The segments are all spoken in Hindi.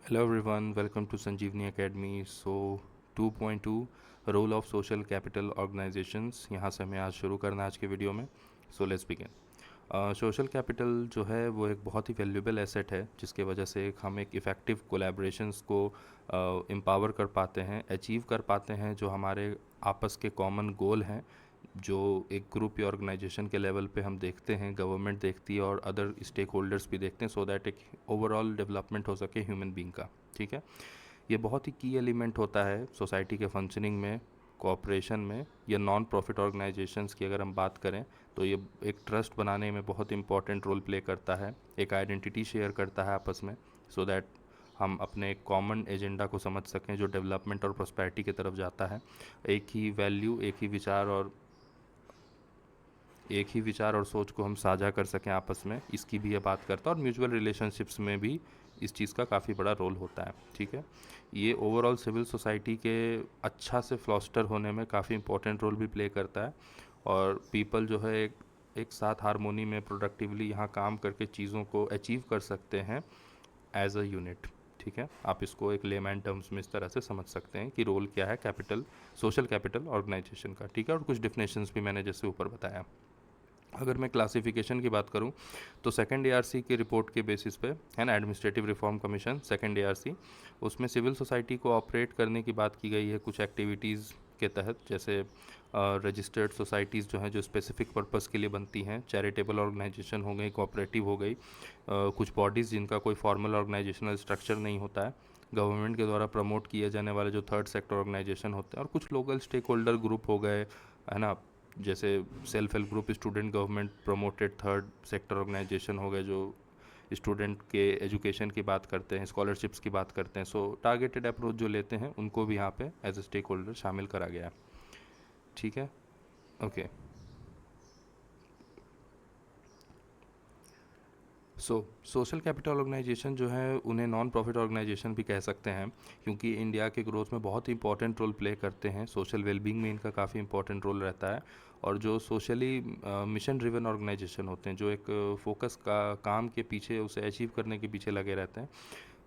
Hello everyone, welcome to Sanjeevani Academy. So 2.2 role of social capital organisations, यहाँ से हमें आज शुरू करना है आज के वीडियो में. So let's begin. Social capital जो है वो एक बहुत ही वैल्यूएबल एसेट है जिसके वजह से हम एक इफ़ेक्टिव कोलैबोरेशंस को एम्पावर कर पाते हैं, अचीव कर पाते हैं जो हमारे आपस के कॉमन गोल हैं, जो एक ग्रुप या ऑर्गेनाइजेशन के लेवल पे हम देखते हैं, गवर्नमेंट देखती है और अदर स्टेक होल्डर्स भी देखते हैं, सो दैट एक ओवरऑल डेवलपमेंट हो सके ह्यूमन बीइंग का. ठीक है, ये बहुत ही की एलिमेंट होता है सोसाइटी के फंक्शनिंग में, कोऑपरेशन में. या नॉन प्रॉफिट ऑर्गेनाइजेशंस की अगर हम बात करें तो ये एक ट्रस्ट बनाने में बहुत इंपॉर्टेंट रोल प्ले करता है, एक आइडेंटिटी शेयर करता है आपस में, सो दैट हम अपने कॉमन एजेंडा को समझ सकें जो डेवलपमेंट और प्रॉस्पेरिटी की तरफ जाता है. एक ही वैल्यू, एक ही विचार और सोच को हम साझा कर सकें आपस में, इसकी भी ये बात करता है. और म्यूचुअल रिलेशनशिप्स में भी इस चीज़ का काफ़ी बड़ा रोल होता है. ठीक है, ये ओवरऑल सिविल सोसाइटी के अच्छा से फ्लॉस्टर होने में काफ़ी इंपॉर्टेंट रोल भी प्ले करता है. और पीपल जो है एक साथ हारमोनी में प्रोडक्टिवली यहाँ काम करके चीज़ों को अचीव कर सकते हैं एज अ यूनिट. ठीक है, आप इसको एक लेमैन टर्म्स में इस तरह से समझ सकते हैं कि रोल क्या है कैपिटल, सोशल कैपिटल ऑर्गेनाइजेशन का. ठीक है, और कुछ डिफिनेशंस भी मैंने जैसे ऊपर बताया. अगर मैं क्लासिफिकेशन की बात करूं तो सेकंड एआरसी की रिपोर्ट के बेसिस पे है ना, administrative reform commission second ARC, उसमें सिविल सोसाइटी को ऑपरेट करने की बात की गई है कुछ एक्टिविटीज़ के तहत, जैसे रजिस्टर्ड सोसाइटीज़ जो हैं जो स्पेसिफिक पर्पस के लिए बनती हैं, चैरिटेबल ऑर्गेनाइजेशन हो गई, कोऑपरेटिव हो गई, कुछ बॉडीज़ जिनका कोई फॉर्मल ऑर्गेनाइजेशनल स्ट्रक्चर नहीं होता है, गवर्नमेंट के द्वारा प्रमोट किए जाने वाले जो थर्ड सेक्टर ऑर्गेनाइजेशन होते हैं, और कुछ लोकल स्टेक होल्डर ग्रुप हो गए, है ना, जैसे self help group, student government promoted third sector organisation हो गए जो स्टूडेंट के एजुकेशन की बात करते हैं, स्कॉलरशिप्स की बात करते हैं. सो टारगेटेड अप्रोच जो लेते हैं उनको भी यहाँ पे एज ए स्टेक होल्डर शामिल करा गया है. ठीक है, ओके. सोशल कैपिटल ऑर्गेनाइजेशन जो है उन्हें नॉन प्रॉफिट ऑर्गेनाइजेशन भी कह सकते हैं, क्योंकि इंडिया के ग्रोथ में बहुत इंपॉर्टेंट रोल प्ले करते हैं. सोशल वेलबींग में इनका काफ़ी इंपॉर्टेंट रोल रहता है. और जो सोशली मिशन ड्रिवन ऑर्गेनाइजेशन होते हैं, जो एक फोकस का काम के पीछे, उसे अचीव करने के पीछे लगे रहते हैं,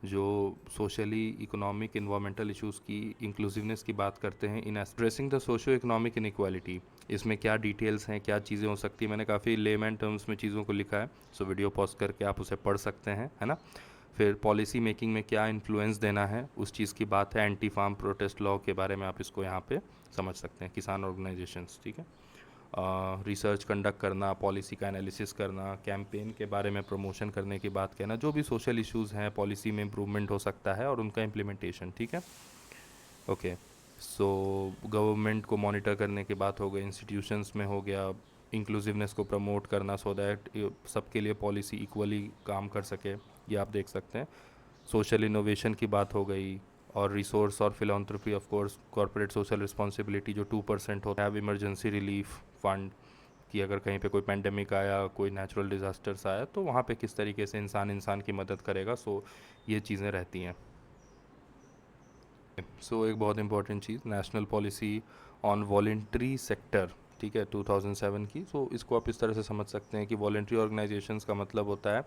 जो सोशली, इकोनॉमिक, इन्वामेंटल इश्यूज़ की इंक्लूसिवनेस की बात करते हैं in addressing the socio economic inequality. इसमें क्या डिटेल्स हैं, क्या चीज़ें हो सकती हैं, मैंने काफ़ी लेमैन टर्म्स में चीज़ों को लिखा है, सो वीडियो पॉज करके आप उसे पढ़ सकते हैं, है ना. फिर पॉलिसी मेकिंग में क्या इन्फ्लुएंस देना है उस चीज़ की बात है. एंटी फार्म प्रोटेस्ट लॉ के बारे में आप इसको यहाँ पे समझ सकते हैं, किसान ऑर्गेनाइजेशंस. ठीक है, रिसर्च कंडक्ट करना, पॉलिसी का एनालिसिस करना, कैंपेन के बारे में प्रमोशन करने की बात कहना, जो भी सोशल इश्यूज़ हैं पॉलिसी में इम्प्रूवमेंट हो सकता है, और उनका इम्प्लीमेंटेशन. ठीक है, ओके. सो गवर्नमेंट को मॉनिटर करने की बात हो गई, इंस्टीट्यूशंस में हो गया, इंक्लूसिवनेस को प्रमोट करना सो दैट सबके लिए पॉलिसी इक्वली काम कर सके, ये आप देख सकते हैं. सोशल इनोवेशन की बात हो गई, और रिसोर्स और philanthropy, of course corporate social responsibility जो 2% होता है, इमरजेंसी रिलीफ फंड, कि अगर कहीं पे कोई पेंडेमिक आया, कोई नेचुरल डिज़ास्टर्स आया, तो वहाँ पे किस तरीके से इंसान इंसान की मदद करेगा. सो ये चीज़ें रहती हैं. एक बहुत important cheese, national policy on voluntary sector. ठीक है, 2007 की. इसको आप इस तरह से समझ सकते हैं कि वॉलेंट्री ऑर्गेनाइजेशंस का मतलब होता है,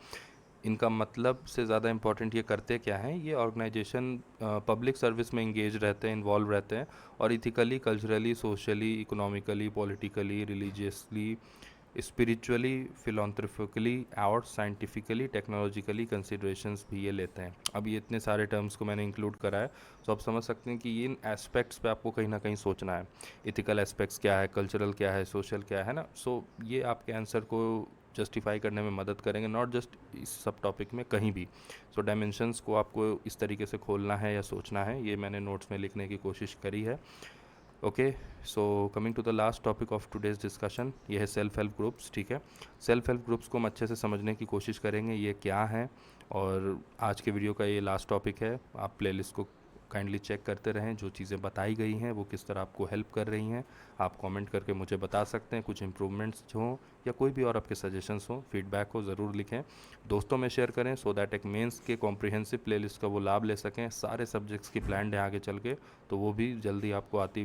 इनका मतलब से ज़्यादा इम्पोर्टेंट ये करते क्या हैं, ये ऑर्गेनाइजेशन पब्लिक सर्विस में इंगेज रहते हैं, इन्वॉल्व रहते हैं, और ethically, culturally, socially, economically, politically, religiously, spiritually, philanthropically और साइंटिफिकली, टेक्नोलॉजिकली कंसिडरेशंस भी ये लेते हैं. अब ये इतने सारे टर्म्स को मैंने इंक्लूड करा है, तो आप समझ सकते हैं कि इन एस्पेक्ट्स पे आपको कहीं ना कहीं सोचना है. इथिकल एस्पेक्ट्स क्या है, कल्चरल क्या है, सोशल क्या है ना. ये आपके आंसर को जस्टिफाई करने में मदद करेंगे, नॉट जस्ट इस सब टॉपिक में, कहीं भी. डायमेंशंस को आपको इस तरीके से खोलना है या सोचना है, ये मैंने नोट्स में लिखने की कोशिश करी है. Okay, so coming to the last topic of today's discussion, ये है सेल्फ हेल्प ग्रुप्स. ठीक है, सेल्फ हेल्प ग्रुप्स को हम अच्छे से समझने की कोशिश करेंगे, ये क्या है. और आज के वीडियो का ये लास्ट टॉपिक है. आप प्लेलिस्ट को काइंडली चेक करते रहें, जो चीज़ें बताई गई हैं वो किस तरह आपको हेल्प कर रही हैं. आप कमेंट करके मुझे बता सकते हैं, कुछ इम्प्रूवमेंट्स हों या कोई भी और आपके सजेशंस हों, फीडबैक हो, ज़रूर लिखें. दोस्तों में शेयर करें, सो दैट एक मेंस के कॉम्प्रिहेंसिव प्लेलिस्ट का वो लाभ ले सकें. सारे सब्जेक्ट्स की प्लान है आगे चल के, तो वो भी जल्दी आपको आती